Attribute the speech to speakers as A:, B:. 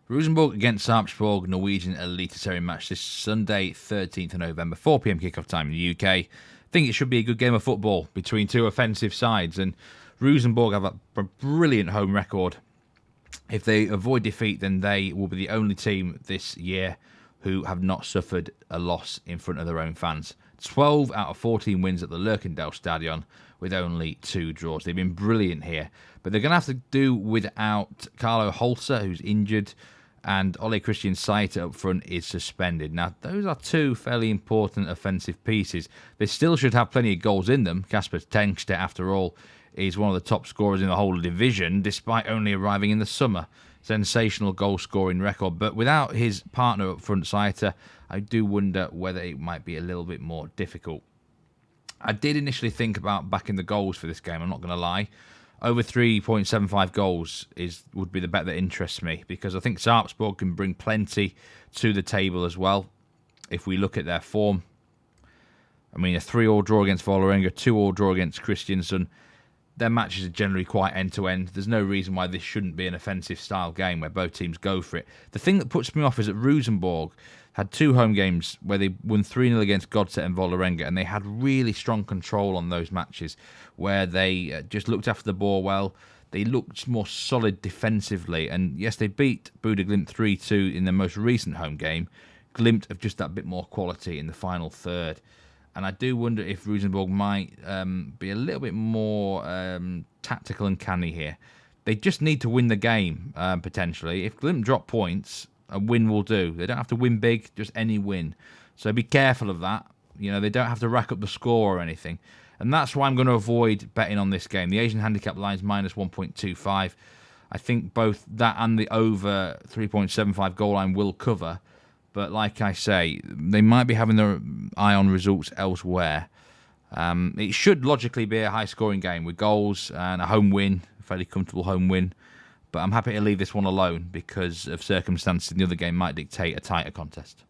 A: Rosenborg against Sarpsborg, Norwegian Eliteserien match this Sunday, 13th of November, 4 p.m. kickoff time in the UK. I think it should be a good game of football between two offensive sides, and Rosenborg have a brilliant home record. If they avoid defeat, then they will be the only team this year who have not suffered a loss in front of their own fans. 12 out of 14 wins at the Lerkendal Stadion with only 2 draws. They've been brilliant here, but they're going to have to do without Carlo Holzer, who's injured, and Ole Christian Saiter up front is suspended. Now, those are 2 fairly important offensive pieces. They still should have plenty of goals in them. Kasper Tengstedt, after all, is one of the top scorers in the whole division, despite only arriving in the summer. Sensational goal-scoring record. But without his partner up front, Saiter, I do wonder whether it might be a little bit more difficult. I did initially think about backing the goals for this game, I'm not going to lie. Over 3.75 goals would be the bet that interests me, because I think Sarpsborg can bring plenty to the table as well. If we look at their form, I mean, a 3-3 draw against Vålerenga, 2-2 draw against Kristiansund. Their matches are generally quite end-to-end. There's no reason why this shouldn't be an offensive-style game where both teams go for it. The thing that puts me off is that Rosenborg had 2 home games where they won 3-0 against Godset and Vålerenga, and they had really strong control on those matches where they just looked after the ball well. They looked more solid defensively, and yes, they beat Bodø Glimt 3-2 in their most recent home game. Glimt have just that bit more quality in the final third. And I do wonder if Rosenborg might be a little bit more tactical and canny here. They just need to win the game, potentially. If Glimt drop points, a win will do. They don't have to win big, just any win. So be careful of that. You know, they don't have to rack up the score or anything. And that's why I'm going to avoid betting on this game. The Asian handicap line's minus 1.25. I think both that and the over 3.75 goal line will cover. But like I say, they might be having their eye on results elsewhere. It should logically be a high-scoring game with goals and a home win, a fairly comfortable home win. But I'm happy to leave this one alone because of circumstances in the other game might dictate a tighter contest.